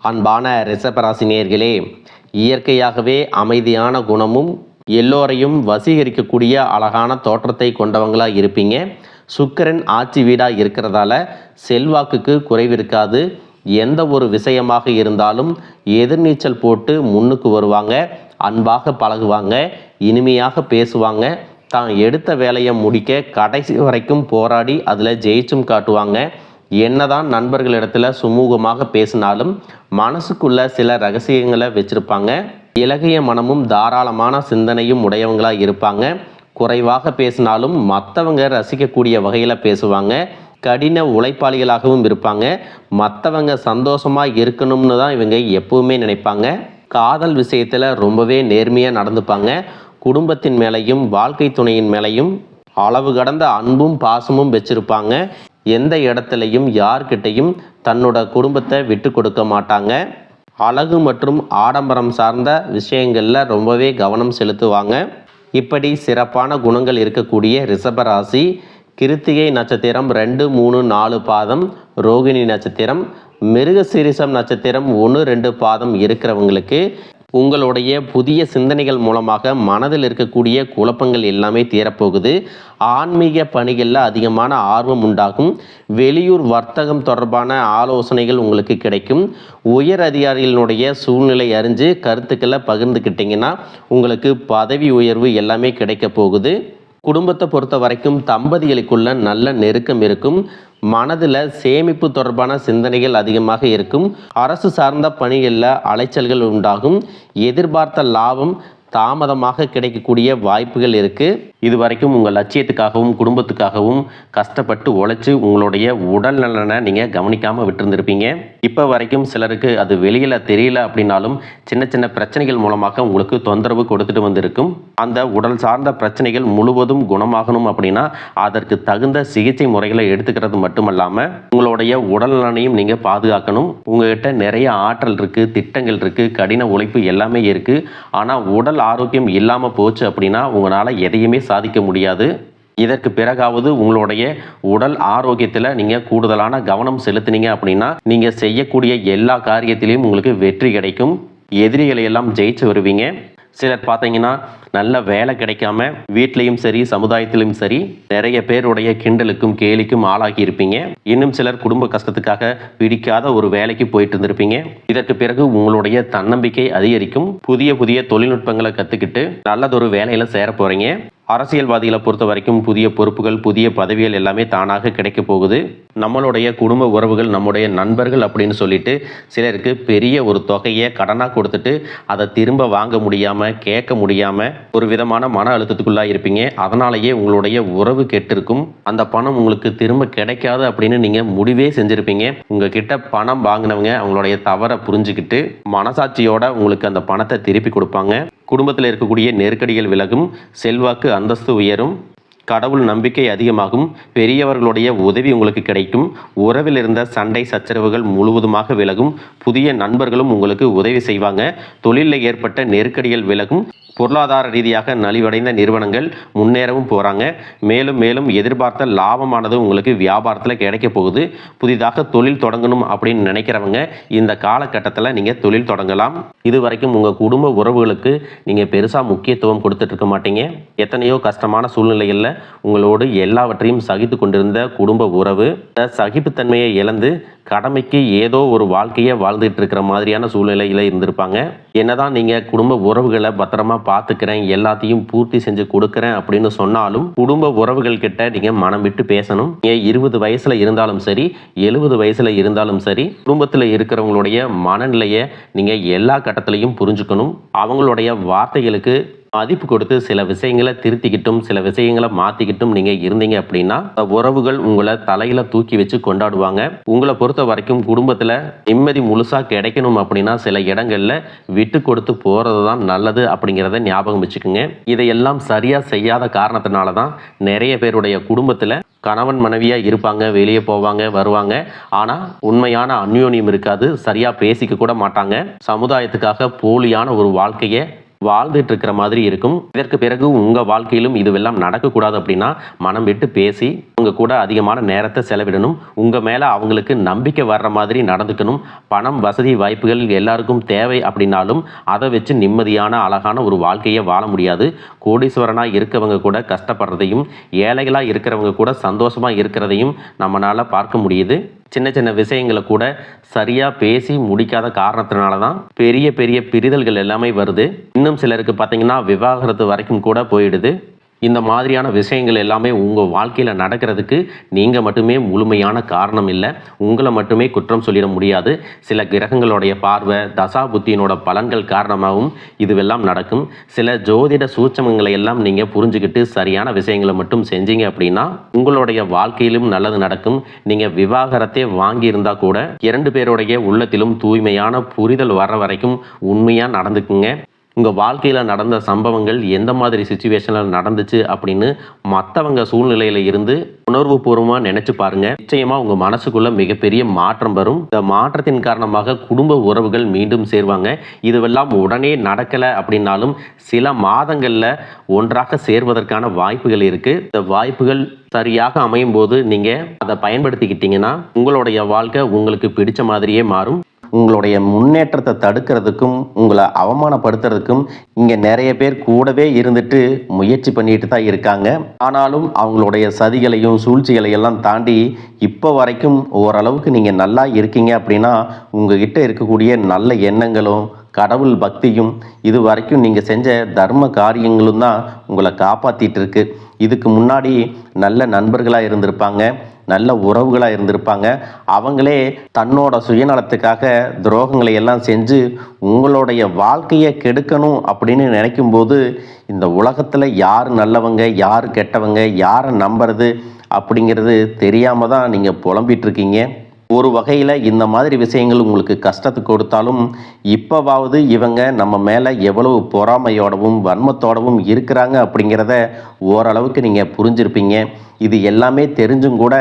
அன்பான ரிஷபராசி நேயர்களே, இயற்கையாகவே அமைதியான குணமும் எல்லோரையும் வசீகரிக்கக்கூடிய அழகான தோற்றத்தை கொண்டவங்களா இருப்பீங்க. சுக்கிரன் ஆட்சி வீடாக இருக்கிறதால செல்வாக்குக்கு குறைவிருக்காது. எந்த ஒரு விஷயமாக இருந்தாலும் எதிர்நீச்சல் போட்டு முன்னுக்கு வருவாங்க. அன்பாக பழகுவாங்க, இனிமையாக பேசுவாங்க. தான் எடுத்த வேலையை முடிக்க கடைசி வரைக்கும் போராடி அதில் ஜெயிச்சும் காட்டுவாங்க. என்னதான் நண்பர்களிடத்துல சுமூகமாக பேசினாலும் மனசுக்குள்ள சில ரகசியங்களை வச்சிருப்பாங்க. இலகிய மனமும் தாராளமான சிந்தனையும் உடையவங்களா இருப்பாங்க. குறைவாக பேசினாலும் மற்றவங்க ரசிக்கக்கூடிய வகையில் பேசுவாங்க. கடின உழைப்பாளிகளாகவும் இருப்பாங்க. மற்றவங்க சந்தோஷமாக இருக்கணும்னு தான் இவங்க எப்பவுமே நினைப்பாங்க. காதல் விஷயத்தில் ரொம்பவே நேர்மையாக நடந்துப்பாங்க. குடும்பத்தின் மேலையும் வாழ்க்கை துணையின் மேலையும் அளவு கடந்த அன்பும் பாசமும் வச்சிருப்பாங்க. எந்த இடத்துலையும் யார்கிட்டையும் தன்னோட குடும்பத்தை விட்டு கொடுக்க மாட்டாங்க. அழகு மற்றும் ஆடம்பரம் சார்ந்த விஷயங்களில் ரொம்பவே கவனம் செலுத்துவாங்க. இப்படி சிறப்பான குணங்கள் இருக்கக்கூடிய ரிஷபராசி கிருத்திகை நட்சத்திரம் 2, 3, 4 பாதம், ரோகிணி நட்சத்திரம், மிருகசீரிஷம் நட்சத்திரம் 1, 2 பாதம் இருக்கிறவங்களுக்கு உங்களுடைய புதிய சிந்தனைகள் மூலமாக மனதில் இருக்கக்கூடிய குழப்பங்கள் எல்லாமே தீரப்போகுது. ஆன்மீக பணிகளில் அதிகமான ஆர்வம் உண்டாகும். வெளியூர் வர்த்தகம் தொடர்பான ஆலோசனைகள் உங்களுக்கு கிடைக்கும். உயர் அதிகாரிகளினுடைய சூழ்நிலை அறிஞ்சு கருத்துக்களை பகிர்ந்துக்கிட்டிங்கன்னா உங்களுக்கு பதவி உயர்வு எல்லாமே கிடைக்க போகுது. குடும்பத்தை பொறுத்த வரைக்கும் தம்பதிகளுக்குள்ள நல்ல நெருக்கம் இருக்கும். மனதில் சேமிப்பு தொடர்பான சிந்தனைகள் அதிகமாக இருக்கும். அரசு சார்ந்த பணிகளில் அலைச்சல்கள் உண்டாகும். எதிர்பார்த்த லாபம் தாமதமாக கிடைக்கக்கூடிய வாய்ப்புகள் இருக்குது. இது வரைக்கும் உங்கள் லட்சியத்துக்காகவும் குடும்பத்துக்காகவும் கஷ்டப்பட்டு உழைச்சி உங்களுடைய உடல் நலனை நீங்கள் கவனிக்காமல் விட்டுருந்துருப்பீங்க. இப்போ வரைக்கும் சிலருக்கு அது வெளியில் தெரியல அப்படின்னாலும் சின்ன சின்ன பிரச்சனைகள் மூலமாக உங்களுக்கு தொந்தரவு கொடுத்துட்டு வந்திருக்கும். அந்த உடல் சார்ந்த பிரச்சனைகள் முழுவதும் குணமாகணும் அப்படின்னா அதற்கு தகுந்த சிகிச்சை முறைகளை எடுத்துக்கிறது மட்டுமல்லாமல் உங்களுடைய உடல் நலனையும் நீங்கள் பாதுகாக்கணும். உங்கள்கிட்ட நிறைய ஆற்றல் இருக்குது, திட்டங்கள் இருக்குது, கடின உழைப்பு எல்லாமே இருக்குது. ஆனால் உடல் ஆரோக்கியம் இல்லாமல் போச்சு அப்படின்னா உங்களால் எதையுமே சாதிக்க முடியாது. இதற்கு பிறகாவது உங்களுடைய உடல் ஆரோக்கியத்தில் நீங்கள் கூடுதலான கவனம் செலுத்தினீங்க அப்படின்னா நீங்கள் செய்யக்கூடிய எல்லா காரியத்திலையும் உங்களுக்கு வெற்றி கிடைக்கும். எதிரிகளை எல்லாம் ஜெயிச்சு வருவீங்க. சிலர் பார்த்தீங்கன்னா நல்ல வேலை கிடைக்காம வீட்லேயும் சரி சமுதாயத்திலும் சரி நிறைய பேருடைய கிண்டலுக்கும் கேலிக்கும் ஆளாகி இருப்பீங்க. இன்னும் சிலர் குடும்ப கஷ்டத்துக்காக பிடிக்காத ஒரு வேலைக்கு போயிட்டு இருந்திருப்பீங்க. இதற்கு பிறகு உங்களுடைய தன்னம்பிக்கை அதிகரிக்கும். புதிய புதிய தொழில்நுட்பங்களை கற்றுக்கிட்டு நல்லதொரு வேலையில் சேர போகிறீங்க. அரசியல்வாதிகளை பொறுத்த வரைக்கும் புதிய பொறுப்புகள், புதிய பதவிகள் எல்லாமே தானாக கிடைக்க போகுது. நம்மளுடைய குடும்ப உறவுகள், நம்முடைய நண்பர்கள் அப்படின்னு சொல்லிட்டு சிலருக்கு பெரிய ஒரு தொகையை கடனாக கொடுத்துட்டு அதை திரும்ப வாங்க முடியாமல், கேட்க முடியாமல் ஒரு விதமான மன அழுத்தத்துக்குள்ளாக இருப்பீங்க. அதனாலேயே உங்களுடைய உறவு கெட்டிருக்கும். அந்த பணம் உங்களுக்கு திரும்ப கிடைக்காது அப்படின்னு நீங்கள் முடிவே செஞ்சுருப்பீங்க. உங்ககிட்ட பணம் வாங்கினவங்க அவங்களுடைய தவறை புரிஞ்சுக்கிட்டு மனசாட்சியோட உங்களுக்கு அந்த பணத்தை திருப்பி கொடுப்பாங்க. குடும்பத்தில் இருக்கக்கூடிய நெருக்கடிகள் விலகும். செல்வாக்கு அந்தஸ்து உயரும். கடவுள் நம்பிக்கை அதிகமாகும். பெரியவர்களுடைய உதவி உங்களுக்கு கிடைக்கும். உறவில் இருந்த சண்டை சச்சரவுகள் முழுவதுமாக விலகும். புதிய நண்பர்களும் உங்களுக்கு உதவி செய்வாங்க. தொழிலில் ஏற்பட்ட நெருக்கடிகள் விலகும். பொருளாதார ரீதியாக நலிவடைந்த நிறுவனங்கள் முன்னேறவும் போகிறாங்க. மேலும் மேலும் எதிர்பார்த்த லாபமானது உங்களுக்கு வியாபாரத்தில் கிடைக்க போகுது. புதிதாக தொழில் தொடங்கணும் அப்படின்னு நினைக்கிறவங்க இந்த காலகட்டத்தில் நீங்கள் தொழில் தொடங்கலாம். இது வரைக்கும் உங்கள் குடும்ப உறவுகளுக்கு நீங்கள் பெருசாக முக்கியத்துவம் கொடுத்துட்டு இருக்க மாட்டீங்க. எத்தனையோ கஷ்டமான சூழ்நிலைகளில் உங்களோடு எல்லாவற்றையும் சகித்து கொண்டிருந்த குடும்ப உறவு சகிப்புத்தன்மையை இழந்து கடமைக்கு ஏதோ ஒரு வாழ்க்கையை வாழ்ந்துட்டு இருக்கிற மாதிரியான சூழ்நிலையில் இருந்திருப்பாங்க. என்னதான் நீங்கள் குடும்ப உறவுகளை பத்திரமா பார்த்துக்கிறேன், எல்லாத்தையும் பூர்த்தி செஞ்சு கொடுக்குறேன் அப்படின்னு சொன்னாலும் குடும்ப உறவுகள் கிட்ட நீங்கள் மனம் விட்டு பேசணும். நீங்கள் 20 வயசில் இருந்தாலும் சரி, 70 வயசில் இருந்தாலும் சரி, குடும்பத்தில் இருக்கிறவங்களுடைய மனநிலையை நீங்கள் எல்லா கட்டத்திலையும் புரிஞ்சுக்கணும். அவங்களுடைய வார்த்தைகளுக்கு மதிப்பு கொடுத்து சில விஷயங்களை திருத்திக்கிட்டும் சில விஷயங்களை மாற்றிக்கிட்டும் நீங்கள் இருந்தீங்க அப்படின்னா உறவுகள் உங்களை தலையில் தூக்கி வச்சு கொண்டாடுவாங்க. உங்களை பொறுத்த வரைக்கும் குடும்பத்தில் நிம்மதி முழுசாக கிடைக்கணும் அப்படின்னா சில இடங்களில் விட்டு கொடுத்து போகிறது தான் நல்லது அப்படிங்கிறத ஞாபகம் வச்சுக்கோங்க. இதையெல்லாம் சரியாக செய்யாத காரணத்தினால தான் நிறைய பேருடைய குடும்பத்தில் கணவன் மனைவியாக இருப்பாங்க, வெளியே போவாங்க வருவாங்க, ஆனால் உண்மையான அந்யோன்யம் இருக்காது. சரியாக பேசிக்க கூட மாட்டாங்க. சமுதாயத்துக்காக போலியான ஒரு வாழ்க்கையை வாழ்ந்துட்டு இருக்கிற மாதிரி இருக்கும். இதற்கு பிறகு உங்கள் வாழ்க்கையிலும் இதுவெல்லாம் நடக்கக்கூடாது அப்படின்னா மனம் விட்டு பேசி உங்க கூட அதிகமான நேரத்தை செலவிடணும். உங்கள் மேலே அவங்களுக்கு நம்பிக்கை வர்ற மாதிரி நடந்துக்கணும். பணம், வசதி, வாய்ப்புகள் எல்லாருக்கும் தேவை அப்படின்னாலும் அதை வச்சு நிம்மதியான அழகான ஒரு வாழ்க்கையை வாழ முடியாது. கோடீஸ்வரனாக இருக்கவங்க கூட கஷ்டப்படுறதையும், ஏழைகளாக இருக்கிறவங்க கூட சந்தோஷமாக இருக்கிறதையும் நம்மளால் பார்க்க முடியுது. சின்ன சின்ன விஷயங்களை கூட சரியாக பேசி முடிக்காத காரணத்தினால தான் பெரிய பெரிய பிரிதல்கள் எல்லாமே வருது. இன்னும் சிலருக்கு பார்த்தீங்கன்னா விவாகரத்து வரைக்கும் கூட போயிடுது. இந்த மாதிரியான விஷயங்கள் எல்லாமே உங்கள் வாழ்க்கையில் நடக்கிறதுக்கு நீங்கள் மட்டுமே முழுமையான காரணம் இல்லை. உங்களை மட்டுமே குற்றம் சொல்லிட முடியாது. சில கிரகங்களுடைய பார்வை, தசா புத்தியினோட பலன்கள் காரணமாகவும் இதுவெல்லாம் நடக்கும். சில ஜோதிட சூட்சமங்களை எல்லாம் நீங்கள் புரிஞ்சுக்கிட்டு சரியான விஷயங்களை மட்டும் செஞ்சீங்க அப்படின்னா உங்களுடைய வாழ்க்கையிலும் நல்லது நடக்கும். நீங்கள் விவாகரத்தை வாங்கியிருந்தால் கூட 2 பேருடைய உள்ளத்திலும் தூய்மையான புரிதல் வர வரைக்கும் உண்மையாக நடந்துக்குங்க. உங்கள் வாழ்க்கையில் நடந்த சம்பவங்கள் எந்த மாதிரி சுச்சுவேஷனில் நடந்துச்சு அப்படின்னு மற்றவங்க சூழ்நிலையில் இருந்து உணர்வு பூர்வமாக நினச்சி பாருங்கள். நிச்சயமாக உங்கள் மனசுக்குள்ளே மிகப்பெரிய மாற்றம் வரும். இந்த மாற்றத்தின் காரணமாக குடும்ப உறவுகள் மீண்டும் சேருவாங்க. இதுவெல்லாம் உடனே நடக்கலை அப்படின்னாலும் சில மாதங்களில் ஒன்றாக சேர்வதற்கான வாய்ப்புகள் இருக்குது. இந்த வாய்ப்புகள் சரியாக அமையும் போது நீங்கள் அதை பயன்படுத்திக்கிட்டீங்கன்னா உங்களுடைய வாழ்க்கை உங்களுக்கு பிடிச்ச மாதிரியே மாறும். உங்களுடைய முன்னேற்றத்தை தடுக்கிறதுக்கும் உங்களை அவமானப்படுத்துறதுக்கும் இங்கே நிறைய பேர் கூடவே இருந்துட்டு முயற்சி பண்ணிட்டு தான் இருக்காங்க. ஆனாலும் அவங்களுடைய சதிகளையும் சூழ்ச்சிகளையெல்லாம் தாண்டி இப்போ வரைக்கும் ஓரளவுக்கு நீங்கள் நல்லா இருக்கீங்க அப்படின்னா உங்ககிட்ட இருக்கக்கூடிய நல்ல எண்ணங்களும் கடவுள் பக்தியும் இது வரைக்கும் நீங்கள் செஞ்ச தர்ம காரியங்களும் தான் உங்களை காப்பாற்றிட்டு இருக்கு. இதுக்கு முன்னாடி நல்ல நண்பர்களாக இருந்திருப்பாங்க, நல்ல உறவுகளாக இருந்திருப்பாங்க. அவங்களே தன்னோட சுயநலத்துக்காக துரோகங்களை எல்லாம் செஞ்சு உங்களுடைய வாழ்க்கையை கெடுக்கணும் அப்படின்னு நினைக்கும்போது இந்த உலகத்தில் யார் நல்லவங்க, யார் கெட்டவங்க, யாரை நம்புறது அப்படிங்கிறது தெரியாமல் தான் நீங்கள் புலம்பிட்டு இருக்கீங்க. ஒரு வகையில் இந்த மாதிரி விஷயங்கள் உங்களுக்கு கஷ்டத்தை கொடுத்தாலும் இப்போவாவது இவங்க நம்ம மேலே எவ்வளவு பொறாமையோடவும் வன்மத்தோடவும் இருக்கிறாங்க அப்படிங்கிறத ஓரளவுக்கு நீங்கள் புரிஞ்சிருப்பீங்க. இது எல்லாமே தெரிஞ்சும் கூட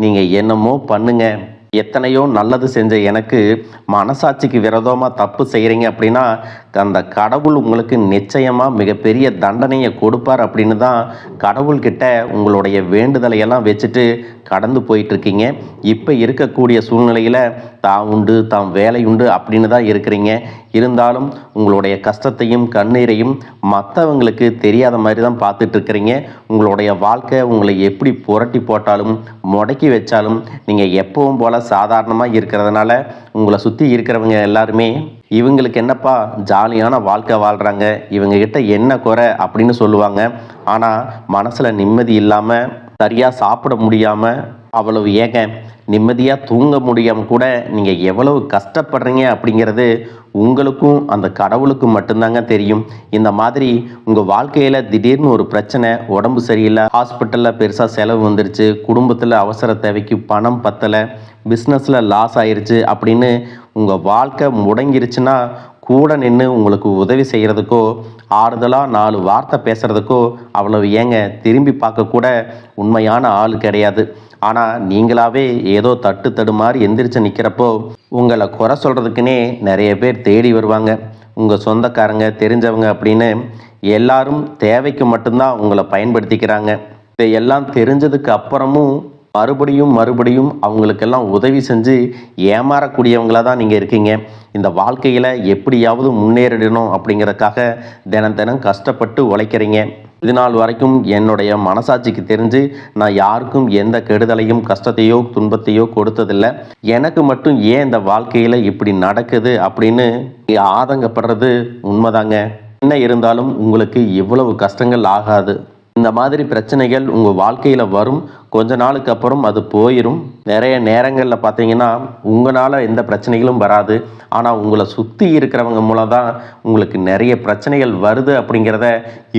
நீங்கள் என்னமோ பண்ணுங்க, எத்தனையோ நல்லது செஞ்ச எனக்கு மனசாட்சிக்கு விரோதமாக தப்பு செய்கிறீங்க அப்படின்னா அந்த கடவுள் உங்களுக்கு நிச்சயமாக மிகப்பெரிய தண்டனையை கொடுப்பார் அப்படின்னு தான் கடவுள்கிட்ட உங்களுடைய வேண்டுதலையெல்லாம் வச்சுட்டு கடந்து போயிட்டுருக்கீங்க. இப்போ இருக்கக்கூடிய சூழ்நிலையில் தான் உண்டு, தாம் வேலை உண்டு அப்படின்னு தான் இருக்கிறீங்க. இருந்தாலும் உங்களுடைய கஷ்டத்தையும் கண்ணீரையும் மற்றவங்களுக்கு தெரியாத மாதிரி தான் பார்த்துட்ருக்கிறீங்க. உங்களுடைய வாழ்க்கை உங்களை எப்படி புரட்டி போட்டாலும் முடக்கி வச்சாலும் நீங்கள் எப்பவும் போல் சாதாரணமாக இருக்கிறதுனால உங்களை சுற்றி இருக்கிறவங்க எல்லாருமே இவங்களுக்கு என்னப்பா ஜாலியான வாழ்க்கை வாழ்கிறாங்க, இவங்ககிட்ட என்ன குறை அப்படின்னு சொல்லுவாங்க. ஆனால் மனசில் நிம்மதி இல்லாமல், சரியாக சாப்பிட முடியாமல், அவ்வளவு ஏங்க நிம்மதியாக தூங்க முடியாமல் கூட நீங்கள் எவ்வளவு கஷ்டப்படுறீங்க அப்படிங்கிறது உங்களுக்கும் அந்த கடவுளுக்கும் மட்டும்தாங்க தெரியும். இந்த மாதிரி உங்கள் வாழ்க்கையில் திடீர்னு ஒரு பிரச்சனை, உடம்பு சரியில்லை, ஹாஸ்பிட்டலில் பெருசாக செலவு வந்துருச்சு, குடும்பத்தில் அவசர தேவைக்கு பணம் பத்தலை, பிஸ்னஸில் லாஸ் ஆயிடுச்சு அப்படின்னு உங்கள் வாழ்க்கை முடங்கிருச்சுன்னா கூட நின்று உங்களுக்கு உதவி செய்கிறதுக்கோ ஆறுதலாக 4 வார்த்தை பேசுகிறதுக்கோ அவ்வளவு ஏங்க திரும்பி பார்க்கக்கூட உண்மையான ஆள் கிடையாது. ஆனால் நீங்களாவே ஏதோ தட்டு தடுமாறி எந்திரிச்சு நிற்கிறப்போ உங்களை குறை சொல்கிறதுக்குன்னே நிறைய பேர் தேடி வருவாங்க. உங்கள் சொந்தக்காரங்க, தெரிஞ்சவங்க அப்படின்னு எல்லாரும் தேவைக்கு மட்டும்தான் உங்களை பயன்படுத்திக்கிறாங்க. இதையெல்லாம் தெரிஞ்சதுக்கு அப்புறமும் மறுபடியும் அவங்களுக்கெல்லாம் உதவி செஞ்சு ஏமாறக்கூடியவங்களாக தான் நீங்கள் இருக்கீங்க. இந்த வாழ்க்கையில் எப்படியாவது முன்னேறிடணும் அப்படிங்கிறதுக்காக தினம் கஷ்டப்பட்டு உழைக்கிறீங்க. இது நாள் வரைக்கும் என்னுடைய மனசாட்சிக்கு தெரிஞ்சு நான் யாருக்கும் எந்த கெடுதலையும் கஷ்டத்தையோ துன்பத்தையோ கொடுத்ததில்லை. எனக்கு மட்டும் ஏன் இந்த வாழ்க்கையில் இப்படி நடக்குது அப்படின்னு ஆதங்கப்படுறது உண்மைதாங்க. என்ன இருந்தாலும் உங்களுக்கு இவ்வளவு கஷ்டங்கள் ஆகாது. இந்த மாதிரி பிரச்சனைகள் உங்கள் வாழ்க்கையில் வரும், கொஞ்ச நாளுக்கு அப்புறம் அது போயிடும். நிறைய நேரங்களில் பார்த்தீங்கன்னா உங்களால் எந்த பிரச்சனைகளும் வராது, ஆனால் உங்களை சுற்றி இருக்கிறவங்க மூலம் தான் உங்களுக்கு நிறைய பிரச்சனைகள் வருது அப்படிங்கிறத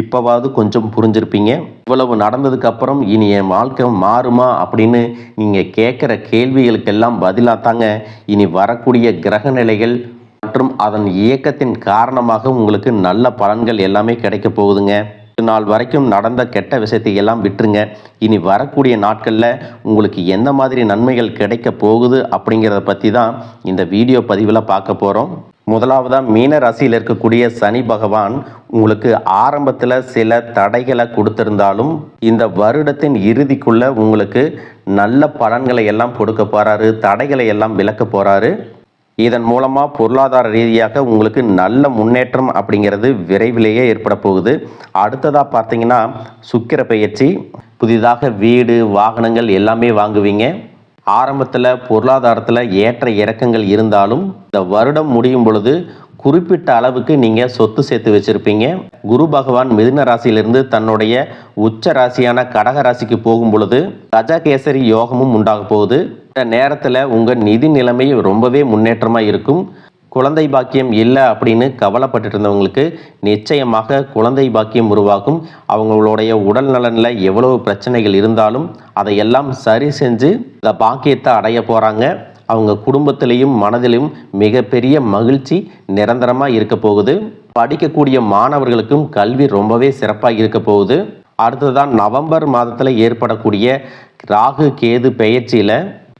இப்போவாவது கொஞ்சம் புரிஞ்சிருப்பீங்க. இவ்வளவு நடந்ததுக்கப்புறம் இனி என் வாழ்க்கை மாறுமா அப்படின்னு நீங்கள் கேட்குற கேள்விகளுக்கெல்லாம் பதிலாக தாங்க இனி வரக்கூடிய கிரக நிலைகள் மற்றும் அதன் இயக்கத்தின் காரணமாக உங்களுக்கு நல்ல பலன்கள் எல்லாமே கிடைக்க போகுதுங்க. நாள் வரைக்கும் நடந்த கெட்ட விஷயத்தை எல்லாம் விட்டுருங்க. இனி வரக்கூடிய நாட்களில் உங்களுக்கு எந்த மாதிரி நன்மைகள் கிடைக்க போகுது அப்படிங்கிறத பற்றி தான் இந்த வீடியோ பதிவில் பார்க்க போகிறோம். முதலாவதா மீன ராசியில் இருக்கக்கூடிய சனி பகவான் உங்களுக்கு ஆரம்பத்தில் சில தடைகளை கொடுத்திருந்தாலும் இந்த வருடத்தின் இறுதிக்குள்ள உங்களுக்கு நல்ல பலன்களை எல்லாம் கொடுக்க போறாரு, தடைகளை எல்லாம் விலக்க போறாரு. இதன் மூலமாக பொருளாதார ரீதியாக உங்களுக்கு நல்ல முன்னேற்றம் அப்படிங்கிறது விரைவிலேயே ஏற்பட போகுது. அடுத்ததாக பார்த்தீங்கன்னா சுக்கிர பெயர்ச்சி, புதிதாக வீடு வாகனங்கள் எல்லாமே வாங்குவீங்க. ஆரம்பத்தில் பொருளாதாரத்தில் ஏற்ற இறக்கங்கள் இருந்தாலும் இந்த வருடம் முடியும் பொழுது குறிப்பிட்ட அளவுக்கு நீங்கள் சொத்து சேர்த்து வச்சுருப்பீங்க. குரு பகவான் மிதுன ராசியிலிருந்து தன்னுடைய உச்ச ராசியான கடக ராசிக்கு போகும் பொழுது கஜகேசரி யோகமும் உண்டாக போகுது. இந்த நேரத்தில் உங்கள் நிதி நிலைமை ரொம்பவே முன்னேற்றமாக இருக்கும். குழந்தை பாக்கியம் இல்லை அப்படின்னு கவலைப்பட்டு இருந்தவங்களுக்கு நிச்சயமாக குழந்தை பாக்கியம் உருவாகும். அவங்களுடைய உடல் நலனில் எவ்வளவு பிரச்சனைகள் இருந்தாலும் அதையெல்லாம் சரி செஞ்சு இந்த பாக்கியத்தை அடைய போகிறாங்க. அவங்க குடும்பத்திலையும் மனதிலும் மிகப்பெரிய மகிழ்ச்சி நிரந்தரமாக இருக்க போகுது. படிக்கக்கூடிய மாணவர்களுக்கும் கல்வி ரொம்பவே சிறப்பாக இருக்க போகுது. அடுத்ததான் நவம்பர் மாதத்தில் ஏற்படக்கூடிய ராகு கேது பெயர்ச்சியில்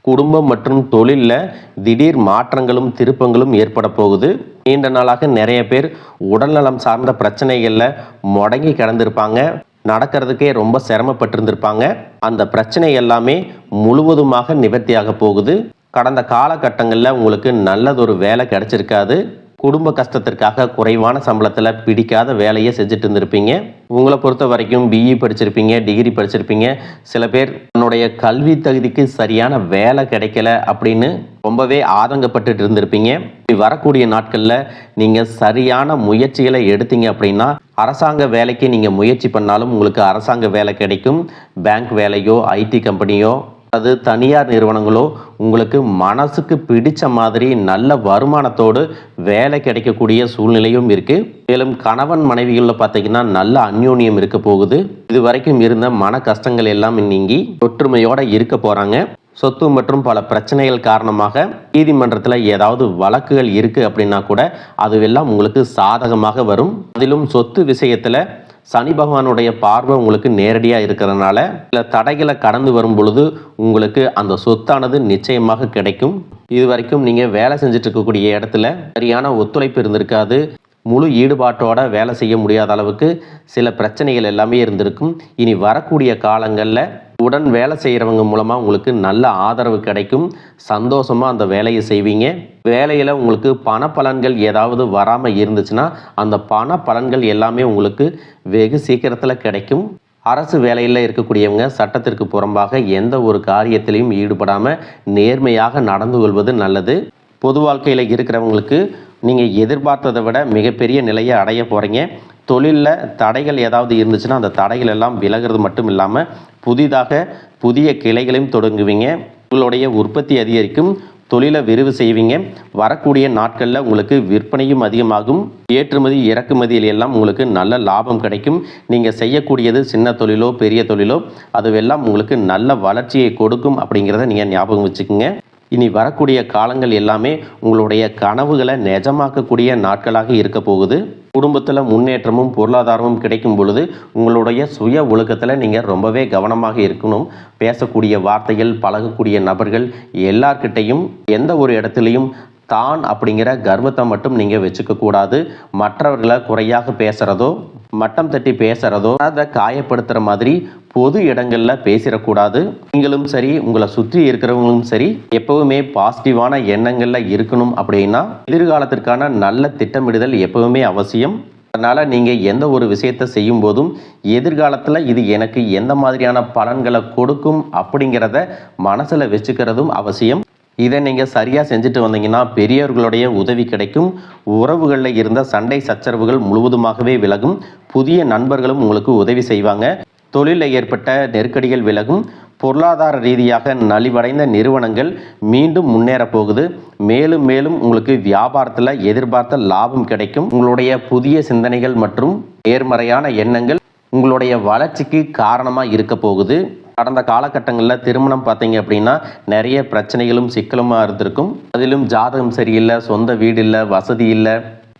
குடும்பம் மற்றும் தொழிலில் திடீர் மாற்றங்களும் திருப்பங்களும் ஏற்பட போகுது. நீண்ட நாளாக நிறைய பேர் உடல்நலம் சார்ந்த பிரச்சனைகளில் முடங்கி கிடந்திருப்பாங்க, நடக்கிறதுக்கே ரொம்ப சிரமப்பட்டிருந்திருப்பாங்க. அந்த பிரச்சனை எல்லாமே முழுவதுமாக நிவர்த்தியாக போகுது. கடந்த காலகட்டங்களில் உங்களுக்கு நல்லதொரு வேலை கிடைச்சிருக்காது. குடும்ப கஷ்டத்திற்காக குறைவான சம்பளத்தில் பிடிக்காத வேலையை செஞ்சுட்டு இருந்திருப்பீங்க. உங்களை பொறுத்த வரைக்கும் பிஇ படிச்சிருப்பீங்க, டிகிரி படிச்சிருப்பீங்க. சில பேர் தன்னுடைய கல்வி தகுதிக்கு சரியான வேலை கிடைக்கல அப்படின்னு ரொம்பவே ஆதங்கப்பட்டு இருந்திருப்பீங்க. வரக்கூடிய நாட்களில் நீங்கள் சரியான முயற்சிகளை எடுத்தீங்க அப்படின்னா அரசாங்க வேலைக்கு நீங்கள் முயற்சி பண்ணாலும் உங்களுக்கு அரசாங்க வேலை கிடைக்கும். பேங்க் வேலையோ ஐடி கம்பெனியோ அது தனியார் நிறுவனங்களோ உங்களுக்கு மனசுக்கு பிடிச்ச மாதிரி நல்ல வருமானத்தோடு வேலை கிடைக்கக்கூடிய சூழ்நிலையும் இருக்குது. மேலும் கணவன் மனைவிகளில் பார்த்தீங்கன்னா நல்ல அந்யோன்யம் இருக்க போகுது. இது வரைக்கும் இருந்த மன கஷ்டங்கள் எல்லாம் நீங்கி ஒற்றுமையோடு இருக்க போகிறாங்க. சொத்து மற்றும் பல பிரச்சனைகள் காரணமாக நீதிமன்றத்தில் ஏதாவது வழக்குகள் இருக்குது அப்படின்னா கூட அதுவெல்லாம் உங்களுக்கு சாதகமாக வரும். அதிலும் சொத்து விஷயத்தில் சனி பகவானுடைய பார்வை உங்களுக்கு நேரடியாக இருக்கிறதுனால சில தடைகளை கடந்து வரும் பொழுது உங்களுக்கு அந்த சொத்தானது நிச்சயமாக கிடைக்கும். இது வரைக்கும் நீங்கள் வேலை செஞ்சுட்டு இருக்கக்கூடிய இடத்துல சரியான ஒத்துழைப்பு இருந்திருக்காது. முழு ஈடுபாட்டோட வேலை செய்ய முடியாத அளவுக்கு சில பிரச்சனைகள் எல்லாமே இருந்திருக்கும். இனி வரக்கூடிய காலங்களில் உடன் வேலை செய்கிறவங்க மூலமாக உங்களுக்கு நல்ல ஆதரவு கிடைக்கும். சந்தோஷமாக அந்த வேலையை செய்வீங்க. வேலையில் உங்களுக்கு பண பலன்கள் ஏதாவது வராமல் இருந்துச்சுன்னா அந்த பண பலன்கள் எல்லாமே உங்களுக்கு வெகு சீக்கிரத்தில் கிடைக்கும். அரசு வேலையில் இருக்கக்கூடியவங்க சட்டத்திற்கு புறம்பாக எந்த ஒரு காரியத்திலையும் ஈடுபடாமல் நேர்மையாக நடந்து கொள்வது நல்லது. பொது வாழ்க்கையில் இருக்கிறவங்களுக்கு நீங்கள் எதிர்பார்த்ததை விட மிகப்பெரிய நிலையை அடைய போகிறீங்க. தொழிலில் தடைகள் ஏதாவது இருந்துச்சுன்னா அந்த தடைகள் எல்லாம் விலகிறது மட்டும் இல்லாமல் புதிய கிளைகளையும் தொடங்குவீங்க. உங்களுடைய உற்பத்தி அதிகரிக்கும். தொழிலை விரிவு செய்வீங்க. வரக்கூடிய நாட்களில் உங்களுக்கு விற்பனையும் அதிகமாகும். ஏற்றுமதி இறக்குமதியில் எல்லாம் உங்களுக்கு நல்ல லாபம் கிடைக்கும். நீங்கள் செய்யக்கூடியது சின்ன தொழிலோ பெரிய தொழிலோ அதுவெல்லாம் உங்களுக்கு நல்ல வளர்ச்சியை கொடுக்கும் அப்படிங்கிறத நீங்கள் ஞாபகம் வச்சுக்கோங்க. இனி வரக்கூடிய காலங்கள் எல்லாமே உங்களுடைய கனவுகளை நிஜமாக்கக்கூடிய நாட்களாக இருக்க போகுது. குடும்பத்தில் முன்னேற்றமும் பொருளாதாரமும் கிடைக்கும் பொழுது உங்களுடைய சுய ஒழுக்கத்தில் நீங்கள் ரொம்பவே கவனமாக இருக்கணும். பேசக்கூடிய வார்த்தைகள், பழகக்கூடிய நபர்கள் எல்லார்கிட்டையும் எந்த ஒரு இடத்துலையும் தான் அப்படிங்கிற கர்வத்தை மட்டும் நீங்கள் வச்சுக்க கூடாது. மற்றவர்களை குறையாக பேசுகிறதோ மட்டம் தட்டி பேசுகிறதோ அதை காயப்படுத்துகிற மாதிரி பொது இடங்களில் பேசிடக்கூடாது. நீங்களும் சரி உங்களை சுற்றி இருக்கிறவங்களும் சரி எப்பவுமே பாசிட்டிவான எண்ணங்களில் இருக்கணும். அப்படின்னா எதிர்காலத்திற்கான நல்ல திட்டமிடுதல் எப்பவுமே அவசியம். அதனால் நீங்கள் எந்த ஒரு விஷயத்தை செய்யும் போதும் எதிர்காலத்தில் இது எனக்கு எந்த மாதிரியான பலன்களை கொடுக்கும் அப்படிங்கிறத மனசில் வச்சுக்கிறதும் அவசியம். இதை நீங்கள் சரியாக செஞ்சுட்டு வந்தீங்கன்னா பெரியவர்களுடைய உதவி கிடைக்கும். உறவுகளில் இருந்த சண்டை சச்சரவுகள் முழுவதுமாகவே விலகும். புதிய நண்பர்களும் உங்களுக்கு உதவி செய்வாங்க. தொழிலில் ஏற்பட்ட நெருக்கடிகள் விலகும். பொருளாதார ரீதியாக நலிவடைந்த நிறுவனங்கள் மீண்டும் முன்னேற போகுது. மேலும் மேலும் உங்களுக்கு வியாபாரத்தில் எதிர்பார்த்த லாபம் கிடைக்கும். உங்களுடைய புதிய சிந்தனைகள் மற்றும் நேர்மறையான எண்ணங்கள் உங்களுடைய வளர்ச்சிக்கு காரணமாக இருக்க போகுது. கடந்த காலகட்டங்களில் திருமணம் பார்த்தீங்க அப்படின்னா நிறைய பிரச்சனைகளும் சிக்கலுமாக இருந்திருக்கும். அதிலும் ஜாதகம் சரியில்லை, சொந்த வீடு இல்லை, வசதி இல்லை,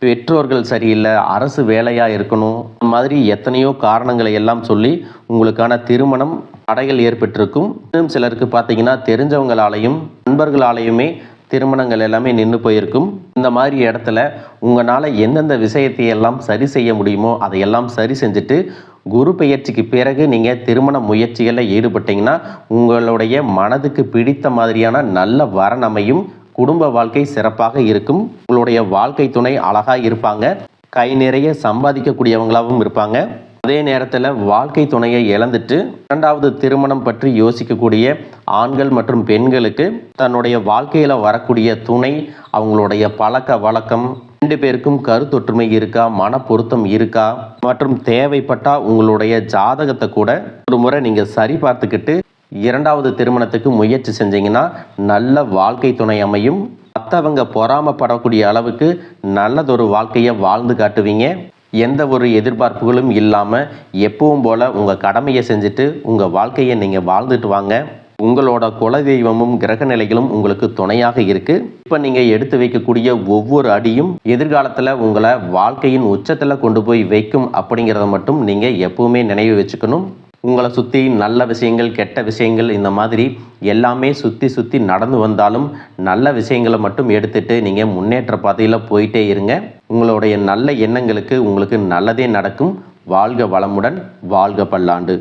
பெற்றோர்கள் சரியில்லை, அரசு வேலையாக இருக்கணும், இந்த மாதிரி எத்தனையோ காரணங்களை எல்லாம் சொல்லி உங்களுக்கான திருமணம் தடைகள் ஏற்பட்டிருக்கும். இன்னும் சிலருக்கு பார்த்தீங்கன்னா தெரிஞ்சவங்களாலையும் நண்பர்களாலையுமே திருமணங்கள் எல்லாமே நின்று போயிருக்கும். இந்த மாதிரி இடத்துல உங்களால் எந்தெந்த விஷயத்தை எல்லாம் சரி செய்ய முடியுமோ அதையெல்லாம் சரி செஞ்சுட்டு குரு பெயர்ச்சிக்கு பிறகு நீங்கள் திருமண முயற்சிகளில் ஈடுபட்டீங்கன்னா உங்களுடைய மனதுக்கு பிடித்த மாதிரியான நல்ல வரன் அமையும். குடும்ப வாழ்க்கை சிறப்பாக இருக்கும். உங்களுடைய வாழ்க்கை துணை அழகாக இருப்பாங்க. கை நிறைய சம்பாதிக்கக்கூடியவங்களாகவும் இருப்பாங்க. அதே நேரத்தில் வாழ்க்கை துணையை இழந்துட்டு இரண்டாவது திருமணம் பற்றி யோசிக்கக்கூடிய ஆண்கள் மற்றும் பெண்களுக்கு தன்னுடைய வாழ்க்கையில் வரக்கூடிய துணை, அவங்களுடைய பழக்க வழக்கம், 2 பேருக்கும் கருத்தொற்றுமை இருக்கா, மன பொருத்தம் இருக்கா மற்றும் தேவைப்பட்டால் உங்களுடைய ஜாதகத்தை கூட ஒரு முறை நீங்கள் சரி பார்த்துக்கிட்டு இரண்டாவது திருமணத்துக்கு முயற்சி செஞ்சீங்கன்னா நல்ல வாழ்க்கை துணை அமையும். மற்றவங்க பொறாமப்படக்கூடிய அளவுக்கு நல்லதொரு வாழ்க்கையை வாழ்ந்து காட்டுவீங்க. எந்த ஒரு எதிர்பார்ப்புகளும் இல்லாமல் எப்பவும் போல் உங்கள் கடமையை செஞ்சுட்டு உங்கள் வாழ்க்கையை நீங்கள் வாழ்ந்துட்டு வாங்க. உங்களோட குலதெய்வமும் கிரக நிலைகளும் உங்களுக்கு துணையாக இருக்குது. இப்போ நீங்கள் எடுத்து வைக்கக்கூடிய ஒவ்வொரு அடியும் எதிர்காலத்தில் உங்களை வாழ்க்கையின் உச்சத்தில் கொண்டு போய் வைக்கும் அப்படிங்கிறத மட்டும் நீங்கள் எப்பவுமே நினைவு வச்சுக்கணும். உங்களை சுற்றி நல்ல விஷயங்கள், கெட்ட விஷயங்கள், இந்த மாதிரி எல்லாமே சுற்றி நடந்து வந்தாலும் நல்ல விஷயங்களை மட்டும் எடுத்துட்டு நீங்கள் முன்னேற்ற பாதையில் போயிட்டே இருங்க. உங்களுடைய நல்ல எண்ணங்களுக்கு உங்களுக்கு நல்லதே நடக்கும். வாழ்க வளமுடன், வாழ்க பல்லாண்டு.